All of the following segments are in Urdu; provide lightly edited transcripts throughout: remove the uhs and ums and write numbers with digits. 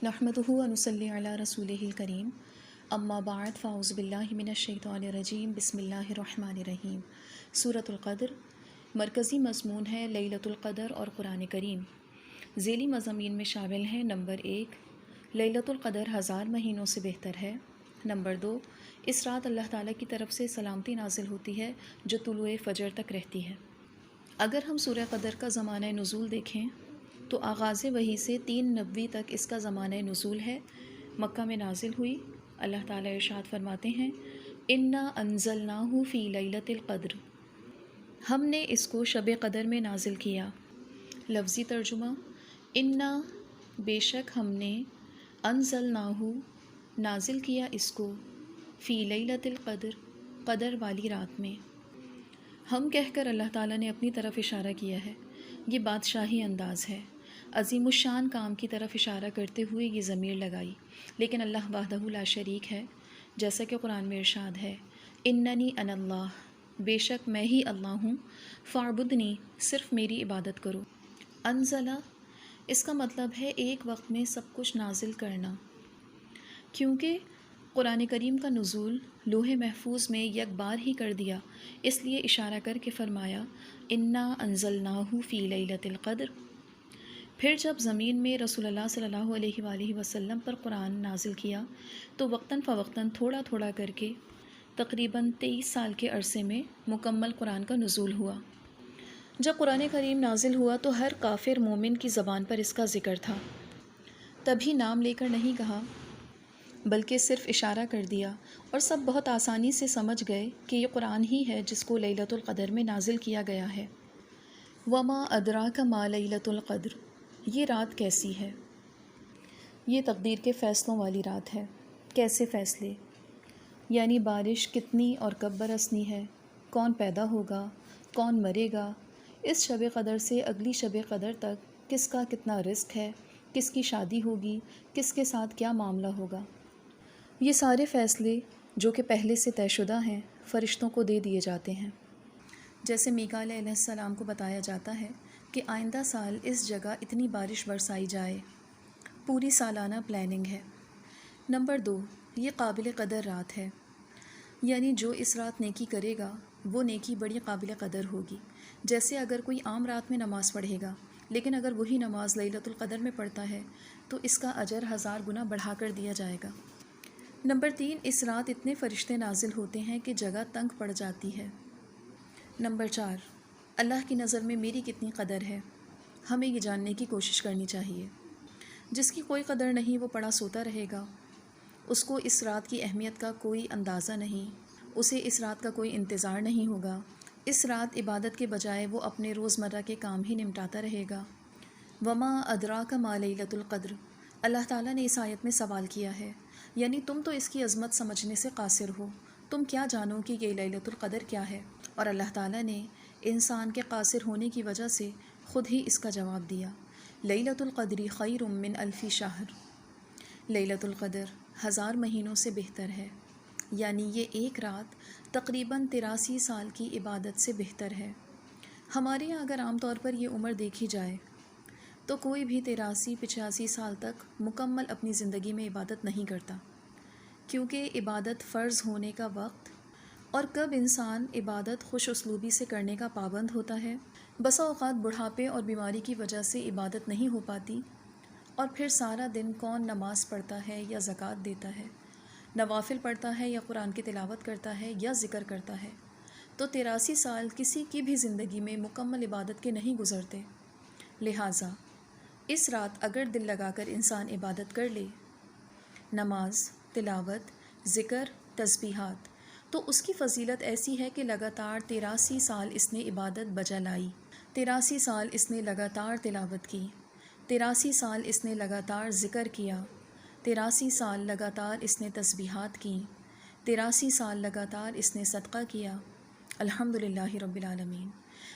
نحمدہ و نصلی علی رسولہ الکریم اما بعد فاعوذ باللہ من الشیطان الرجیم بسم اللہ الرحمن الرحیم۔ سورۃ القدر مرکزی مضمون ہے لیلۃ القدر اور قرآن کریم۔ ذیلی مضامین میں شامل ہیں: نمبر 1، لیلۃ القدر 1000 مہینوں سے بہتر ہے۔ نمبر 2، اس رات اللہ تعالیٰ کی طرف سے سلامتی نازل ہوتی ہے جو طلوع فجر تک رہتی ہے۔ اگر ہم سورہ قدر کا زمانہ نزول دیکھیں تو آغاز وحی سے 3 نبوی تک اس کا زمانہ نزول ہے۔ مکہ میں نازل ہوئی۔ اللہ تعالیٰ ارشاد فرماتے ہیں: انا انزلناہ فی لیلۃ القدر، ہم نے اس کو شب قدر میں نازل کیا۔ لفظی ترجمہ: انا بے شک ہم نے، انزلناہ نازل کیا اس کو، فی لیلۃ القدر قدر والی رات میں۔ ہم کہہ کر اللہ تعالیٰ نے اپنی طرف اشارہ کیا ہے۔ یہ بادشاہی انداز ہے۔ عظیم الشان کام کی طرف اشارہ کرتے ہوئے یہ ضمیر لگائی، لیکن اللہ وحدہ لا شریک ہے، جیسا کہ قرآن میں ارشاد ہے: اننی انا اللہ، بے شک میں ہی اللہ ہوں، فاعبدنی، صرف میری عبادت کرو۔ انزلہ، اس کا مطلب ہے ایک وقت میں سب کچھ نازل کرنا۔ کیونکہ قرآن کریم کا نزول لوح محفوظ میں یک بار ہی کر دیا، اس لیے اشارہ کر کے فرمایا: انا انزلناہ فی لیلۃ القدر۔ پھر جب زمین میں رسول اللہ صلی اللہ علیہ وآلہ وسلم پر قرآن نازل کیا تو وقتاً فوقتاً تھوڑا تھوڑا کر کے تقریباً 23 سال کے عرصے میں مکمل قرآن کا نزول ہوا۔ جب قرآن کریم نازل ہوا تو ہر کافر مومن کی زبان پر اس کا ذکر تھا۔ تبھی نام لے کر نہیں کہا بلکہ صرف اشارہ کر دیا، اور سب بہت آسانی سے سمجھ گئے کہ یہ قرآن ہی ہے جس کو لیلۃ القدر میں نازل کیا گیا ہے۔ وما ادراک ما لیلۃ القدر، یہ رات کیسی ہے؟ یہ تقدیر کے فیصلوں والی رات ہے۔ کیسے فیصلے؟ یعنی بارش کتنی اور کب برسنی ہے، کون پیدا ہوگا، کون مرے گا، اس شب قدر سے اگلی شب قدر تک کس کا کتنا رزق ہے، کس کی شادی ہوگی، کس کے ساتھ کیا معاملہ ہوگا۔ یہ سارے فیصلے جو کہ پہلے سے طے شدہ ہیں فرشتوں کو دے دیے جاتے ہیں۔ جیسے میکائیل علیہ السلام کو بتایا جاتا ہے کہ آئندہ سال اس جگہ اتنی بارش برسائی جائے، پوری سالانہ پلاننگ ہے۔ نمبر 2، یہ قابل قدر رات ہے، یعنی جو اس رات نیکی کرے گا وہ نیکی بڑی قابل قدر ہوگی۔ جیسے اگر کوئی عام رات میں نماز پڑھے گا لیکن اگر وہی نماز لیلۃ القدر میں پڑھتا ہے تو اس کا اجر 1000 گنا بڑھا کر دیا جائے گا۔ نمبر 3، اس رات اتنے فرشتے نازل ہوتے ہیں کہ جگہ تنگ پڑ جاتی ہے۔ نمبر 4، اللہ کی نظر میں میری کتنی قدر ہے، ہمیں یہ جاننے کی کوشش کرنی چاہیے۔ جس کی کوئی قدر نہیں وہ پڑا سوتا رہے گا، اس کو اس رات کی اہمیت کا کوئی اندازہ نہیں، اسے اس رات کا کوئی انتظار نہیں ہوگا۔ اس رات عبادت کے بجائے وہ اپنے روزمرہ کے کام ہی نمٹاتا رہے گا۔ وما ادراک ما لیلۃ القدر، اللہ تعالیٰ نے اس آیت میں سوال کیا ہے، یعنی تم تو اس کی عظمت سمجھنے سے قاصر ہو، تم کیا جانو کہ یہ لیلۃ القدر کیا ہے؟ اور اللہ تعالیٰ نے انسان کے قاصر ہونے کی وجہ سے خود ہی اس کا جواب دیا: لیلۃ القدر خیر من الف شہر، لیلۃ القدر 1000 مہینوں سے بہتر ہے، یعنی یہ ایک رات تقریباً 83 سال کی عبادت سے بہتر ہے۔ ہمارے یہاں اگر عام طور پر یہ عمر دیکھی جائے تو کوئی بھی 83-85 سال تک مکمل اپنی زندگی میں عبادت نہیں کرتا، کیونکہ عبادت فرض ہونے کا وقت اور کب انسان عبادت خوش اسلوبی سے کرنے کا پابند ہوتا ہے۔ بسا اوقات بڑھاپے اور بیماری کی وجہ سے عبادت نہیں ہو پاتی، اور پھر سارا دن کون نماز پڑھتا ہے یا زکوٰۃ دیتا ہے، نوافل پڑھتا ہے یا قرآن کی تلاوت کرتا ہے یا ذکر کرتا ہے، تو 83 سال کسی کی بھی زندگی میں مکمل عبادت کے نہیں گزرتے۔ لہٰذا اس رات اگر دل لگا کر انسان عبادت کر لے، نماز، تلاوت، ذکر، تسبیحات، تو اس کی فضیلت ایسی ہے کہ لگاتار 83 سال اس نے عبادت بجا لائی، 83 سال اس نے لگاتار تلاوت کی، 83 سال اس نے لگاتار ذکر کیا، 83 سال لگاتار اس نے تسبیحات کی، 83 سال لگاتار اس نے صدقہ کیا۔ الحمدللہ رب العالمین۔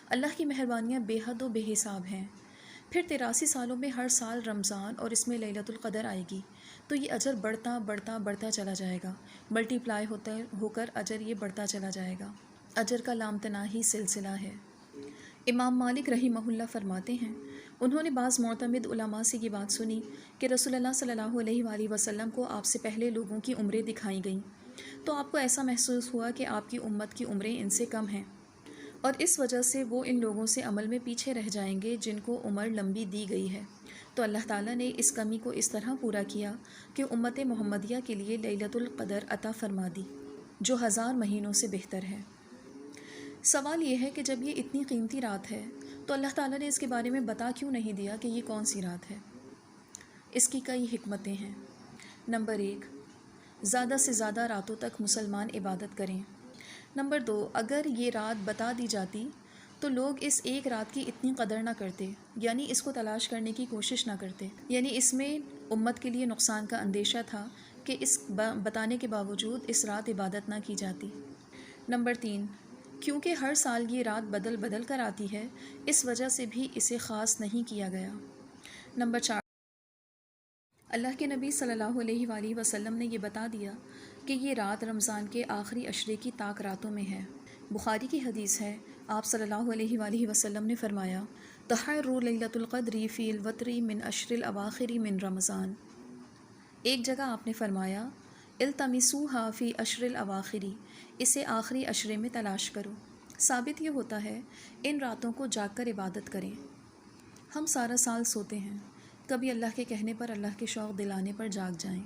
اللہ کی مہربانیاں بے حد و بے حساب ہیں۔ پھر 83 سالوں میں ہر سال رمضان اور اس میں لیلۃ القدر آئے گی تو یہ اجر بڑھتا بڑھتا بڑھتا چلا جائے گا، ملٹی پلائی ہو کر اجر یہ بڑھتا چلا جائے گا۔ اجر کا لامتناہی سلسلہ ہے۔ امام مالک رحمہ اللہ فرماتے ہیں، انہوں نے بعض معتمد علماء سے یہ بات سنی کہ رسول اللہ صلی اللہ علیہ وآلہ وسلم کو آپ سے پہلے لوگوں کی عمریں دکھائی گئیں، تو آپ کو ایسا محسوس ہوا کہ آپ کی امت کی عمریں ان سے کم ہیں، اور اس وجہ سے وہ ان لوگوں سے عمل میں پیچھے رہ جائیں گے جن کو عمر لمبی دی گئی ہے۔ تو اللہ تعالیٰ نے اس کمی کو اس طرح پورا کیا کہ امت محمدیہ کے لیے لیلۃ القدر عطا فرما دی، جو 1000 مہینوں سے بہتر ہے۔ سوال یہ ہے کہ جب یہ اتنی قیمتی رات ہے تو اللہ تعالیٰ نے اس کے بارے میں بتا کیوں نہیں دیا کہ یہ کون سی رات ہے؟ اس کی کئی حکمتیں ہیں۔ نمبر 1، زیادہ سے زیادہ راتوں تک مسلمان عبادت کریں۔ نمبر 2، اگر یہ رات بتا دی جاتی تو لوگ اس ایک رات کی اتنی قدر نہ کرتے، یعنی اس کو تلاش کرنے کی کوشش نہ کرتے، یعنی اس میں امت کے لیے نقصان کا اندیشہ تھا کہ اس بتانے کے باوجود اس رات عبادت نہ کی جاتی۔ نمبر 3، کیونکہ ہر سال یہ رات بدل کر آتی ہے، اس وجہ سے بھی اسے خاص نہیں کیا گیا۔ نمبر 4، اللہ کے نبی صلی اللہ علیہ وآلہ وسلم نے یہ بتا دیا کہ یہ رات رمضان کے آخری عشرے کی طاق راتوں میں ہے۔ بخاری کی حدیث ہے، آپ صلی اللہ علیہ وآلہ وسلم نے فرمایا، تحروا لیلۃ القدر فی الوتر من عشر الاواخر من رمضان۔ ایک جگہ آپ نے فرمایا، التمسوها فی عشر الاواخر، اسے آخری عشرے میں تلاش کرو۔ ثابت یہ ہوتا ہے ان راتوں کو جاگ کر عبادت کریں۔ ہم سارا سال سوتے ہیں، کبھی اللہ کے کہنے پر، اللہ کے شوق دلانے پر جاگ جائیں۔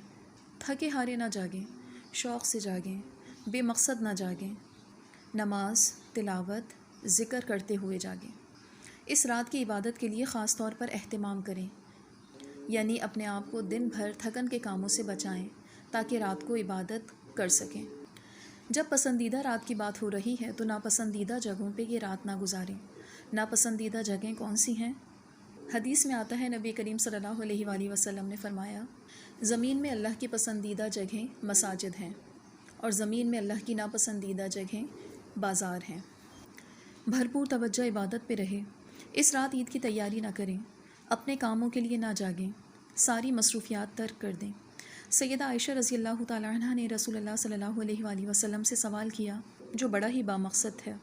تھکے ہارے نہ جاگیں، شوق سے جاگیں، بے مقصد نہ جاگیں، نماز، تلاوت، ذکر کرتے ہوئے جاگیں۔ اس رات کی عبادت کے لیے خاص طور پر اہتمام کریں، یعنی اپنے آپ کو دن بھر تھکن کے کاموں سے بچائیں تاکہ رات کو عبادت کر سکیں۔ جب پسندیدہ رات کی بات ہو رہی ہے تو ناپسندیدہ جگہوں پہ یہ رات نہ گزاریں۔ ناپسندیدہ جگہیں کون سی ہیں؟ حدیث میں آتا ہے، نبی کریم صلی اللہ علیہ وآلہ وسلم نے فرمایا، زمین میں اللہ کی پسندیدہ جگہیں مساجد ہیں، اور زمین میں اللہ کی ناپسندیدہ جگہیں بازار ہیں۔ بھرپور توجہ عبادت پہ رہے۔ اس رات عید کی تیاری نہ کریں، اپنے کاموں کے لیے نہ جاگیں، ساری مصروفیات ترک کر دیں۔ سیدہ عائشہ رضی اللہ تعالیٰ عنہ نے رسول اللہ صلی اللہ علیہ وآلہ وسلم سے سوال کیا جو بڑا ہی بامقصد ہے،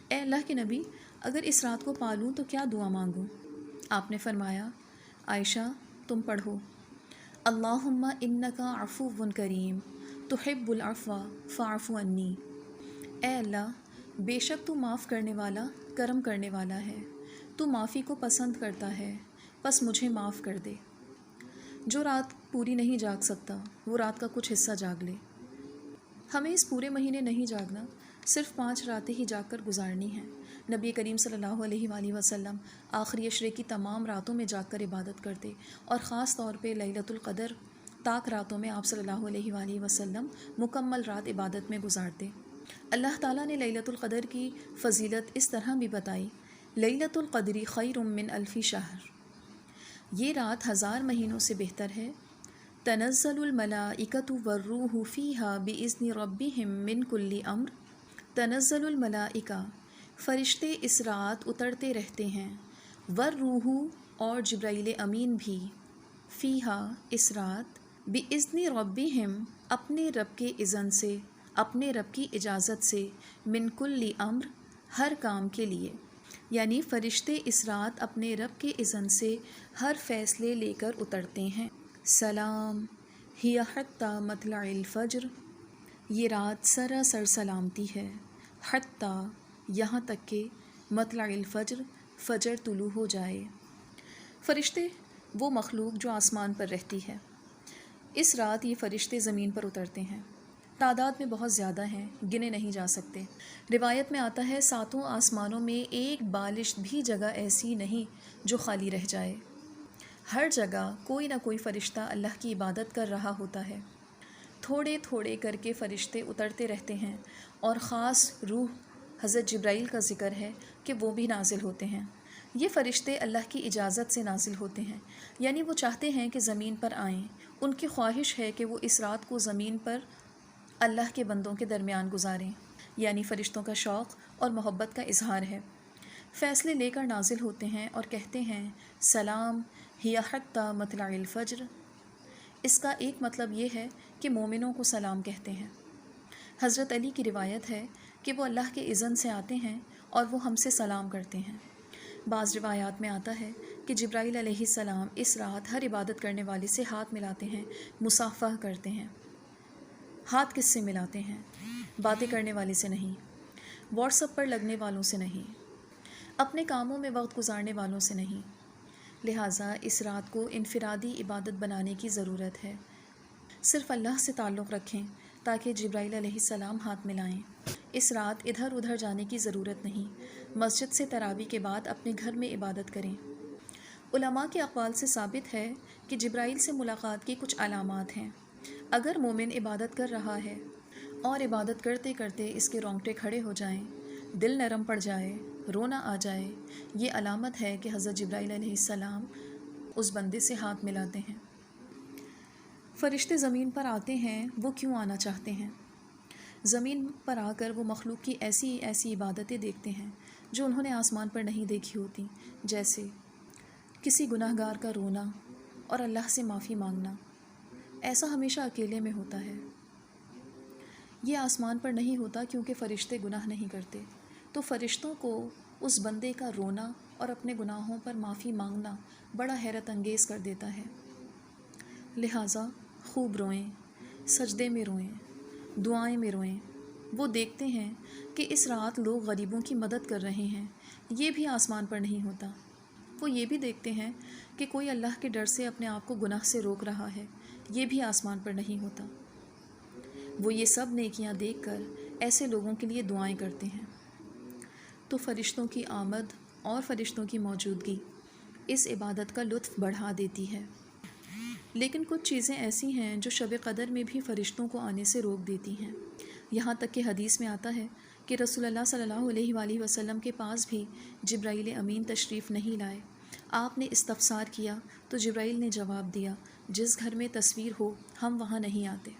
اے اللہ کے نبی، اگر اس رات کو پالوں تو کیا دعا مانگوں؟ آپ نے فرمایا، عائشہ تم پڑھو، اللہم انکا عفو کریم تحب العفو فاعف عنی۔ اے اللہ، بے شک تو معاف کرنے والا، کرم کرنے والا ہے، تو معافی کو پسند کرتا ہے، بس مجھے معاف کر دے۔ جو رات پوری نہیں جاگ سکتا وہ رات کا کچھ حصہ جاگ لے۔ ہمیں اس پورے مہینے نہیں جاگنا، صرف 5 راتیں ہی جاگ کر گزارنی ہیں۔ نبی کریم صلی اللہ علیہ وآلہ وسلم آخری عشرے کی تمام راتوں میں جاگ کر عبادت کرتے، اور خاص طور پہ لیلۃ القدر طاق راتوں میں آپ صلی اللہ علیہ وآلہ وسلم مکمل رات عبادت میں گزارتے۔ اللہ تعالیٰ نے لیلۃ القدر کی فضیلت اس طرح بھی بتائی، لیلۃ القدر خیر من الف شہر، یہ رات 1000 مہینوں سے بہتر ہے۔ تنزل الملائکۃ والروح فیہا بإذن ربہم من کل امر، تنزل الملائکہ، فرشتے اس رات اترتے رہتے ہیں، والروح، اور جبرائی امین بھی، فیہا، اس رات، بإذن ربہم، اپنے رب کے اذن سے، اپنے رب کی اجازت سے، من کل امر، ہر کام کے لیے، یعنی فرشتے اس رات اپنے رب کے اذن سے ہر فیصلے لے کر اترتے ہیں۔ سلام ہی حتی مطلع الفجر، یہ رات سراسر سلامتی ہے، حتی، یہاں تک کہ، مطلع الفجر، فجر طلوع ہو جائے۔ فرشتے وہ مخلوق جو آسمان پر رہتی ہے، اس رات یہ فرشتے زمین پر اترتے ہیں، تعداد میں بہت زیادہ ہیں، گنے نہیں جا سکتے۔ روایت میں آتا ہے 7 آسمانوں میں ایک بالشت بھی جگہ ایسی نہیں جو خالی رہ جائے، ہر جگہ کوئی نہ کوئی فرشتہ اللہ کی عبادت کر رہا ہوتا ہے۔ تھوڑے تھوڑے کر کے فرشتے اترتے رہتے ہیں، اور خاص روح حضرت جبرائی کا ذکر ہے کہ وہ بھی نازل ہوتے ہیں۔ یہ فرشتے اللہ کی اجازت سے نازل ہوتے ہیں، یعنی وہ چاہتے ہیں کہ زمین پر آئیں، ان کی خواہش ہے کہ وہ اس رات کو زمین پر اللہ کے بندوں کے درمیان گزاریں، یعنی فرشتوں کا شوق اور محبت کا اظہار ہے۔ فیصلے لے کر نازل ہوتے ہیں اور کہتے ہیں، سلام ہی حتی مطلع الفجر۔ اس کا ایک مطلب یہ ہے کہ مومنوں کو سلام کہتے ہیں۔ حضرت علی کی روایت ہے کہ وہ اللہ کے اذن سے آتے ہیں اور وہ ہم سے سلام کرتے ہیں۔ بعض روایات میں آتا ہے کہ جبرائی علیہ السلام اس رات ہر عبادت کرنے والے سے ہاتھ ملاتے ہیں، مصافحہ کرتے ہیں۔ ہاتھ کس سے ملاتے ہیں؟ باتیں کرنے والے سے نہیں، واٹس ایپ پر لگنے والوں سے نہیں، اپنے کاموں میں وقت گزارنے والوں سے نہیں۔ لہٰذا اس رات کو انفرادی عبادت بنانے کی ضرورت ہے۔ صرف اللہ سے تعلق رکھیں تاکہ جبرائی علیہ السلام ہاتھ ملائیں۔ اس رات ادھر ادھر جانے کی ضرورت نہیں۔ مسجد سے تراویح کے بعد اپنے گھر میں عبادت کریں۔ علماء کے اقوال سے ثابت ہے کہ جبرائیل سے ملاقات کی کچھ علامات ہیں۔ اگر مومن عبادت کر رہا ہے اور عبادت کرتے کرتے اس کے رونگٹے کھڑے ہو جائیں، دل نرم پڑ جائے، رونا آ جائے، یہ علامت ہے کہ حضرت جبرائی علیہ السلام اس بندے سے ہاتھ ملاتے ہیں۔ فرشتے زمین پر آتے ہیں، وہ کیوں آنا چاہتے ہیں؟ زمین پر آ کر وہ مخلوق کی ایسی عبادتیں دیکھتے ہیں جو انہوں نے آسمان پر نہیں دیکھی ہوتی، جیسے کسی گناہ گار کا رونا اور اللہ سے معافی مانگنا۔ ایسا ہمیشہ اکیلے میں ہوتا ہے، یہ آسمان پر نہیں ہوتا کیونکہ فرشتے گناہ نہیں کرتے۔ تو فرشتوں کو اس بندے کا رونا اور اپنے گناہوں پر معافی مانگنا بڑا حیرت انگیز کر دیتا ہے۔ لہٰذا خوب روئیں، سجدے میں روئیں، دعائیں میں روئیں۔ وہ دیکھتے ہیں کہ اس رات لوگ غریبوں کی مدد کر رہے ہیں، یہ بھی آسمان پر نہیں ہوتا۔ وہ یہ بھی دیکھتے ہیں کہ کوئی اللہ کے ڈر سے اپنے آپ کو گناہ سے روک رہا ہے، یہ بھی آسمان پر نہیں ہوتا۔ وہ یہ سب نیکیاں دیکھ کر ایسے لوگوں کے لیے دعائیں کرتے ہیں۔ تو فرشتوں کی آمد اور فرشتوں کی موجودگی اس عبادت کا لطف بڑھا دیتی ہے۔ لیکن کچھ چیزیں ایسی ہیں جو شب قدر میں بھی فرشتوں کو آنے سے روک دیتی ہیں۔ یہاں تک کہ حدیث میں آتا ہے کہ رسول اللہ صلی اللہ علیہ وآلہ وسلم کے پاس بھی جبرائیل امین تشریف نہیں لائے۔ آپ نے استفسار کیا تو جبرائیل نے جواب دیا، جس گھر میں تصویر ہو ہم وہاں نہیں آتے۔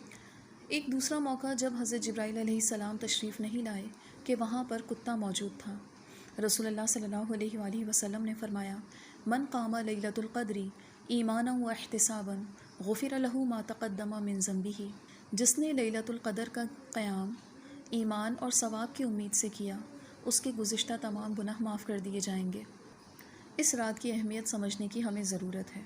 ایک دوسرا موقع جب حضرت جبرائی علیہ السلام تشریف نہیں لائے کہ وہاں پر کتا موجود تھا۔ رسول اللہ صلی اللہ علیہ وآلہ وسلم نے فرمایا، من قام لیلۃ القدر ایمانا و احتسابا غفر لہ ما تقدم من ذنبہ، جس نے لیلۃ القدر کا قیام ایمان اور ثواب کی امید سے کیا، اس کے گزشتہ تمام گناہ معاف کر دیے جائیں گے۔ اس رات کی اہمیت سمجھنے کی ہمیں ضرورت ہے،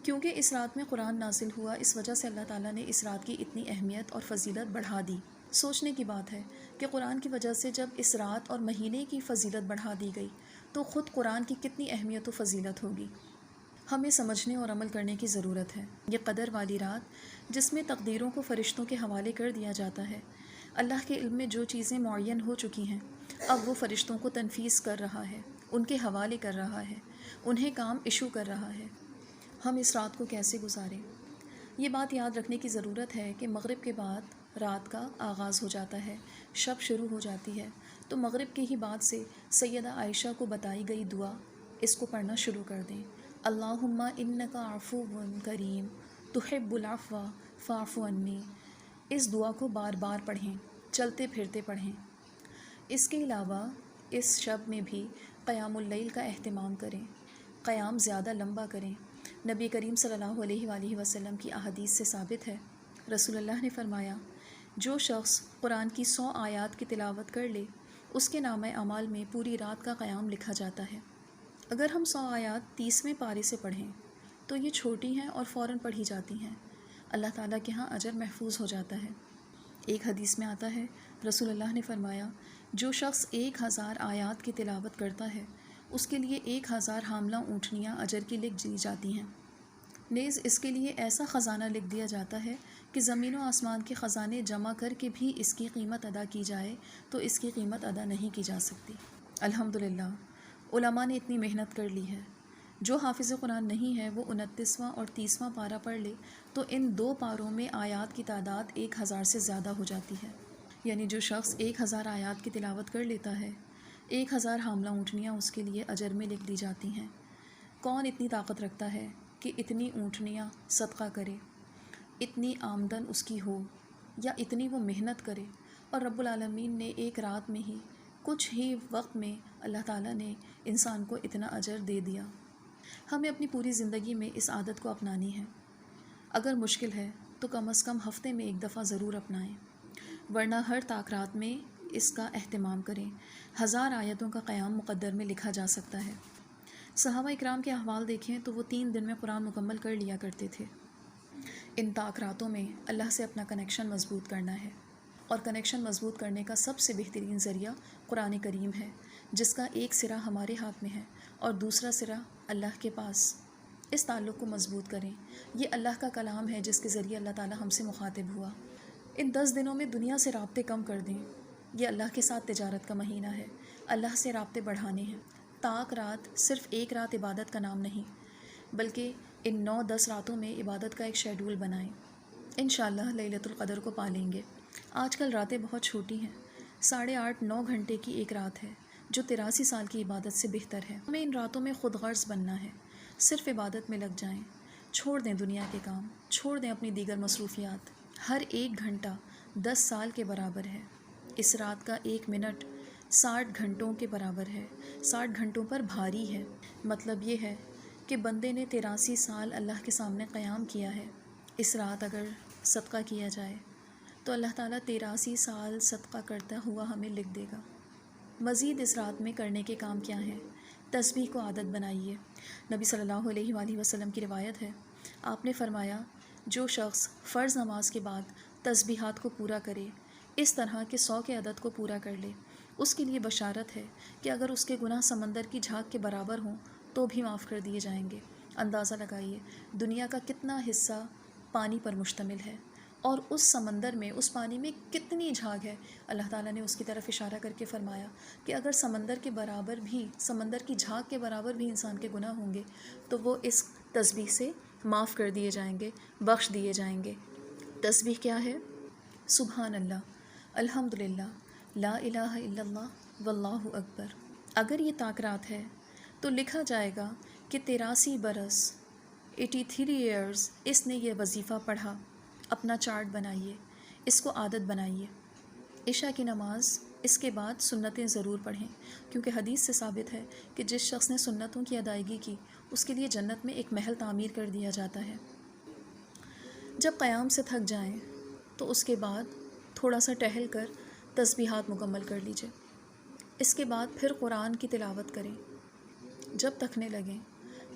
کیونکہ اس رات میں قرآن نازل ہوا، اس وجہ سے اللہ تعالیٰ نے اس رات کی اتنی اہمیت اور فضیلت بڑھا دی۔ سوچنے کی بات ہے کہ قرآن کی وجہ سے جب اس رات اور مہینے کی فضیلت بڑھا دی گئی تو خود قرآن کی کتنی اہمیت و فضیلت ہوگی۔ ہمیں سمجھنے اور عمل کرنے کی ضرورت ہے۔ یہ قدر والی رات جس میں تقدیروں کو فرشتوں کے حوالے کر دیا جاتا ہے، اللہ کے علم میں جو چیزیں معین ہو چکی ہیں اب وہ فرشتوں کو تنفیذ کر رہا ہے، ان کے حوالے کر رہا ہے، انہیں کام ایشو کر رہا ہے۔ ہم اس رات کو کیسے گزاریں؟ یہ بات یاد رکھنے کی ضرورت ہے کہ مغرب کے بعد رات کا آغاز ہو جاتا ہے، شب شروع ہو جاتی ہے، تو مغرب کے ہی بعد سے سیدہ عائشہ کو بتائی گئی دعا اس کو پڑھنا شروع کر دیں۔ اللہم انک عفو کریم تحب العفو فاعف عنی۔ اس دعا کو بار بار پڑھیں، چلتے پھرتے پڑھیں۔ اس کے علاوہ اس شب میں بھی قیام اللیل کا اہتمام کریں، قیام زیادہ لمبا کریں۔ نبی کریم صلی اللہ علیہ وآلہ وسلم کی احادیث سے ثابت ہے، رسول اللہ نے فرمایا، جو شخص قرآن کی 100 آیات کی تلاوت کر لے اس کے نامہ اعمال میں پوری رات کا قیام لکھا جاتا ہے۔ اگر ہم 100 آیات 30ویں پارے سے پڑھیں تو یہ چھوٹی ہیں اور فوراً پڑھی جاتی ہیں، اللہ تعالیٰ کے ہاں اجر محفوظ ہو جاتا ہے۔ ایک حدیث میں آتا ہے، رسول اللہ نے فرمایا، جو شخص 1000 آیات کی تلاوت کرتا ہے اس کے لیے 1000 حاملہ اونٹنیاں اجر کی لکھ دی جاتی ہیں۔ نیز اس کے لیے ایسا خزانہ لکھ دیا جاتا ہے کہ زمین و آسمان کے خزانے جمع کر کے بھی اس کی قیمت ادا کی جائے تو اس کی قیمت ادا نہیں کی جا سکتی۔ الحمدللہ علماء نے اتنی محنت کر لی ہے۔ جو حافظ قرآن نہیں ہے وہ 29واں اور 30واں پارہ پڑھ لے تو ان 2 پاروں میں آیات کی تعداد 1000 سے زیادہ ہو جاتی ہے۔ یعنی جو شخص 1000 آیات کی تلاوت کر لیتا ہے، 1000 حاملہ اونٹنیاں اس کے لیے اجر میں لکھ دی جاتی ہیں۔ کون اتنی طاقت رکھتا ہے کہ اتنی اونٹنیاں صدقہ کرے، اتنی آمدن اس کی ہو، یا اتنی وہ محنت کرے، اور رب العالمین نے ایک رات میں ہی کچھ ہی وقت میں اللہ تعالیٰ نے انسان کو اتنا اجر دے دیا۔ ہمیں اپنی پوری زندگی میں اس عادت کو اپنانی ہے۔ اگر مشکل ہے تو کم از کم ہفتے میں 1 دفعہ ضرور اپنائیں، ورنہ ہر طاق رات میں اس کا اہتمام کریں۔ 1000 آیتوں کا قیام مقدر میں لکھا جا سکتا ہے۔ صحابہ اکرام کے احوال دیکھیں تو وہ 3 دن میں قرآن مکمل کر لیا کرتے تھے۔ ان طاق راتوں میں اللہ سے اپنا کنیکشن مضبوط کرنا ہے، اور کنیکشن مضبوط کرنے کا سب سے بہترین ذریعہ قرآن کریم ہے، جس کا ایک سرا ہمارے ہاتھ میں ہے اور دوسرا سرا اللہ کے پاس۔ اس تعلق کو مضبوط کریں۔ یہ اللہ کا کلام ہے جس کے ذریعے اللہ تعالی ہم سے مخاطب ہوا۔ ان 10 دنوں میں دنیا سے رابطے کم کر دیں۔ یہ اللہ کے ساتھ تجارت کا مہینہ ہے، اللہ سے رابطے بڑھانے ہیں۔ طاق رات صرف ایک رات عبادت کا نام نہیں، بلکہ ان 9-10 راتوں میں عبادت کا ایک شیڈول بنائیں۔ انشاءاللہ لیلۃ القدر کو پالیں گے۔ آج کل راتیں بہت چھوٹی ہیں، 8.5-9 گھنٹے کی ایک رات ہے، جو 83 سال کی عبادت سے بہتر ہے۔ ہمیں ان راتوں میں خود غرض بننا ہے، صرف عبادت میں لگ جائیں، چھوڑ دیں دنیا کے کام، چھوڑ دیں اپنی دیگر مصروفیات۔ ہر 1 گھنٹہ 10 سال کے برابر ہے۔ اس رات کا 1 منٹ 60 گھنٹوں کے برابر ہے، 60 گھنٹوں پر بھاری ہے۔ مطلب یہ ہے کہ بندے نے 83 سال اللہ کے سامنے قیام کیا ہے۔ اس رات اگر صدقہ کیا جائے تو اللہ تعالیٰ 83 سال صدقہ کرتا ہوا ہمیں لکھ دے گا۔ مزید اس رات میں کرنے کے کام کیا ہیں؟ تسبیح کو عادت بنائیے۔ نبی صلی اللہ علیہ وآلہ وسلم کی روایت ہے، آپ نے فرمایا، جو شخص فرض نماز کے بعد تسبیحات کو پورا کرے، اس طرح کے 100 کے عدد کو پورا کر لے، اس کے لیے بشارت ہے کہ اگر اس کے گناہ سمندر کی جھاگ کے برابر ہوں تو بھی معاف کر دیے جائیں گے۔ اندازہ لگائیے دنیا کا کتنا حصہ پانی پر مشتمل ہے، اور اس سمندر میں، اس پانی میں کتنی جھاگ ہے۔ اللہ تعالیٰ نے اس کی طرف اشارہ کر کے فرمایا کہ اگر سمندر کے برابر بھی، سمندر کی جھاگ کے برابر بھی انسان کے گناہ ہوں گے تو وہ اس تسبیح سے معاف کر دیے جائیں گے، بخش دیے جائیں گے۔ تسبیح کیا ہے؟ سبحان اللہ، الحمدللہ، لا الہ الا اللہ، واللہ اکبر۔ اگر یہ طاق رات ہے تو لکھا جائے گا کہ 83 برس 83 ایئرز اس نے یہ وظیفہ پڑھا۔ اپنا چارٹ بنائیے، اس کو عادت بنائیے۔ عشاء کی نماز اس کے بعد سنتیں ضرور پڑھیں، کیونکہ حدیث سے ثابت ہے کہ جس شخص نے سنتوں کی ادائیگی کی اس کے لیے جنت میں ایک محل تعمیر کر دیا جاتا ہے۔ جب قیام سے تھک جائیں تو اس کے بعد تھوڑا سا ٹہل کر تسبیحات مکمل کر لیجئے۔ اس کے بعد پھر قرآن کی تلاوت کریں۔ جب تھکنے لگیں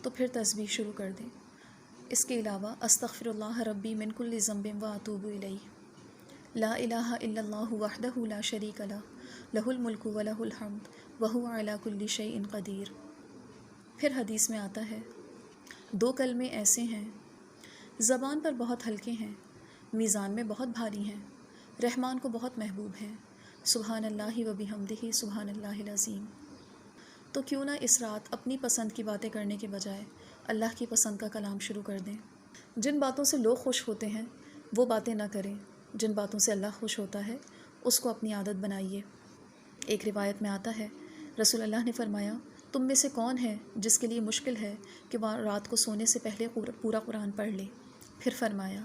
تو پھر تسبیح شروع کر دیں۔ اس کے علاوہ استغفر اللہ ربی من کل ذنب واتوب الیہ، لا الہ الا اللہ وحدہ لا شریک لہ، لہ الملک ولہ الحمد وہو علی کل شیء قدیر۔ پھر حدیث میں آتا ہے 2 کلمے ایسے ہیں، زبان پر بہت ہلکے ہیں، میزان میں بہت بھاری ہیں، رحمان کو بہت محبوب ہیں، سبحان اللہ و بحمدہ سبحان اللہ العظیم۔ تو کیوں نہ اس رات اپنی پسند کی باتیں کرنے کے بجائے اللہ کی پسند کا کلام شروع کر دیں۔ جن باتوں سے لوگ خوش ہوتے ہیں وہ باتیں نہ کریں، جن باتوں سے اللہ خوش ہوتا ہے اس کو اپنی عادت بنائیے۔ ایک روایت میں آتا ہے، رسول اللہ نے فرمایا، تم میں سے کون ہے جس کے لیے مشکل ہے کہ وہ رات کو سونے سے پہلے پورا قرآن پڑھ لے؟ پھر فرمایا،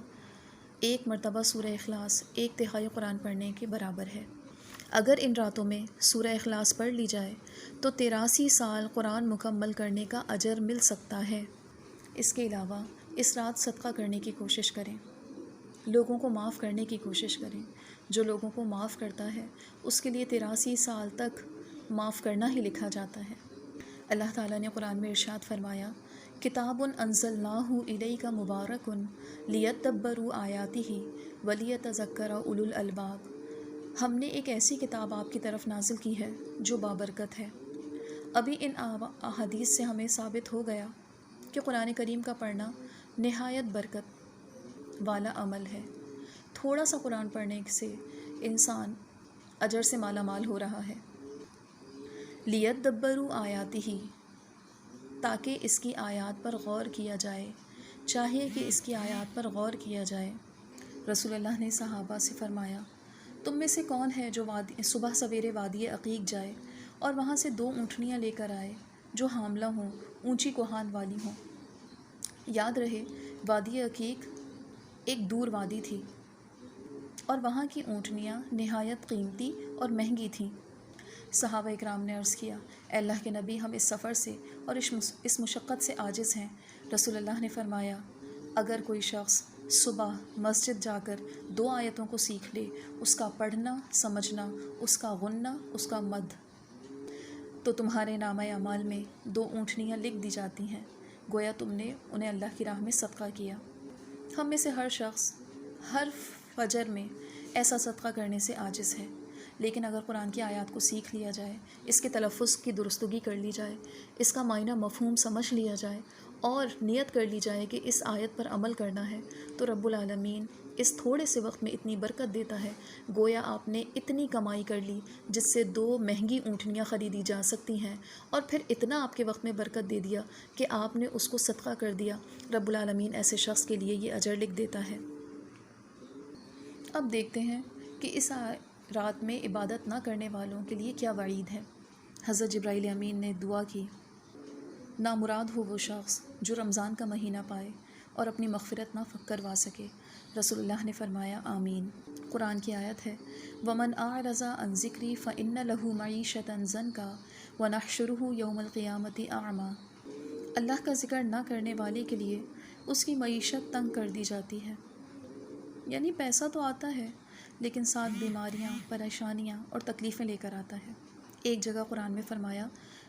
1 مرتبہ سورہ اخلاص 1/3 قرآن پڑھنے کے برابر ہے۔ اگر ان راتوں میں سورہ اخلاص پڑھ لی جائے تو 83 سال قرآن مکمل کرنے کا اجر مل سکتا ہے۔ اس کے علاوہ اس رات صدقہ کرنے کی کوشش کریں، لوگوں کو معاف کرنے کی کوشش کریں۔ جو لوگوں کو معاف کرتا ہے اس کے لیے 83 سال تک معاف کرنا ہی لکھا جاتا ہے۔ اللہ تعالیٰ نے قرآن میں ارشاد فرمایا، کتاب انزلناہ الیک مبارک لیدبروا آیاتہ ولیتذکر اولو الالباب۔ ہم نے ایک ایسی کتاب آپ کی طرف نازل کی ہے جو بابرکت ہے۔ ابھی ان احادیث سے ہمیں ثابت ہو گیا کہ قرآن کریم کا پڑھنا نہایت برکت والا عمل ہے۔ تھوڑا سا قرآن پڑھنے سے انسان اجر سے مالا مال ہو رہا ہے۔ لیدبروا آیاتہ، تاکہ اس کی آیات پر غور کیا جائے، چاہیے کہ اس کی آیات پر غور کیا جائے۔ رسول اللہ نے صحابہ سے فرمایا، تم میں سے کون ہے جو صبح سویرے وادی عقیق جائے اور وہاں سے 2 اونٹنیاں لے کر آئے جو حاملہ ہوں، اونچی کوہان والی ہوں؟ یاد رہے وادی عقیق ایک دور وادی تھی اور وہاں کی اونٹنیاں نہایت قیمتی اور مہنگی تھیں۔ صحابہ اکرام نے عرض کیا، اے اللہ کے نبی، ہم اس سفر سے اور اس مشقت سے عاجز ہیں۔ رسول اللہ نے فرمایا، اگر کوئی شخص صبح مسجد جا کر 2 آیتوں کو سیکھ لے، اس کا پڑھنا، سمجھنا، اس کا غنہ، اس کا مد تو تمہارے نامہ اعمال میں 2 اونٹنیاں لکھ دی جاتی ہیں، گویا تم نے انہیں اللہ کی راہ میں صدقہ کیا۔ ہم میں سے ہر شخص ہر فجر میں ایسا صدقہ کرنے سے عاجز ہے، لیکن اگر قرآن کی آیات کو سیکھ لیا جائے، اس کے تلفظ کی درستگی کر لی جائے، اس کا معنی مفہوم سمجھ لیا جائے اور نیت کر لی جائے کہ اس آیت پر عمل کرنا ہے، تو رب العالمین اس تھوڑے سے وقت میں اتنی برکت دیتا ہے، گویا آپ نے اتنی کمائی کر لی جس سے 2 مہنگی اونٹنیاں خریدی جا سکتی ہیں، اور پھر اتنا آپ کے وقت میں برکت دے دیا کہ آپ نے اس کو صدقہ کر دیا۔ رب العالمین ایسے شخص کے لیے یہ اجر لکھ دیتا ہے۔ اب دیکھتے ہیں کہ اس رات میں عبادت نہ کرنے والوں کے لیے کیا وعید ہے۔ حضرت جبراۃیل امین نے دعا کی، نامراد ہو وہ شخص جو رمضان کا مہینہ پائے اور اپنی مغفرت نہ کروا سکے۔ رسول اللہ نے فرمایا آمین۔ قرآن کی آیت ہے، وَمَنْ أَعْرَضَ عَنْ ذِكْرِي فَإِنَّ لَهُ مَعِيشَةً ضَنْكًا وَنَحْشُرُهُ يَوْمَ الْقِيَامَةِ أَعْمَىٰ۔ اللہ کا ذکر نہ کرنے والے کے لیے اس کی معیشت تنگ کر دی جاتی ہے، یعنی پیسہ تو آتا ہے لیکن ساتھ بیماریاں، پریشانیاں اور تکلیفیں لے کر آتا ہے۔ ایک جگہ قرآن میں فرمایا،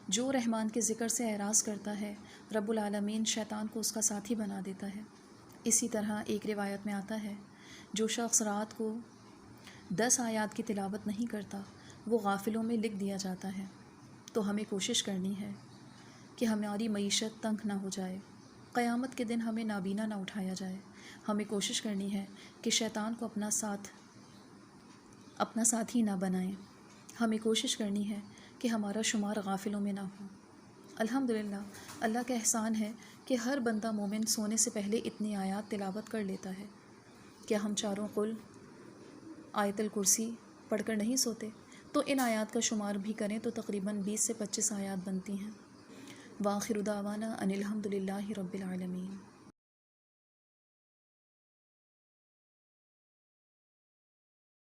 جو رحمان کے ذکر سے اعراض کرتا ہے رب العالمین شیطان کو اس کا ساتھی بنا دیتا ہے۔ اسی طرح ایک روایت میں آتا ہے، جو شخص رات کو 10 آیات کی تلاوت نہیں کرتا وہ غافلوں میں لکھ دیا جاتا ہے۔ تو ہمیں کوشش کرنی ہے کہ ہماری معیشت تنگ نہ ہو جائے، قیامت کے دن ہمیں نابینا نہ اٹھایا جائے۔ ہمیں کوشش کرنی ہے کہ شیطان کو اپنا ساتھی نہ بنائیں۔ ہمیں کوشش کرنی ہے کہ ہمارا شمار غافلوں میں نہ ہو۔ الحمدللہ اللہ کا احسان ہے کہ ہر بندہ مومن سونے سے پہلے اتنی آیات تلاوت کر لیتا ہے۔ کیا ہم چاروں قل، آیت الکرسی پڑھ کر نہیں سوتے؟ تو ان آیات کا شمار بھی کریں تو تقریباً 20 سے 25 آیات بنتی ہیں۔ وآخر دعوانا ان الحمدللہ رب العالمین۔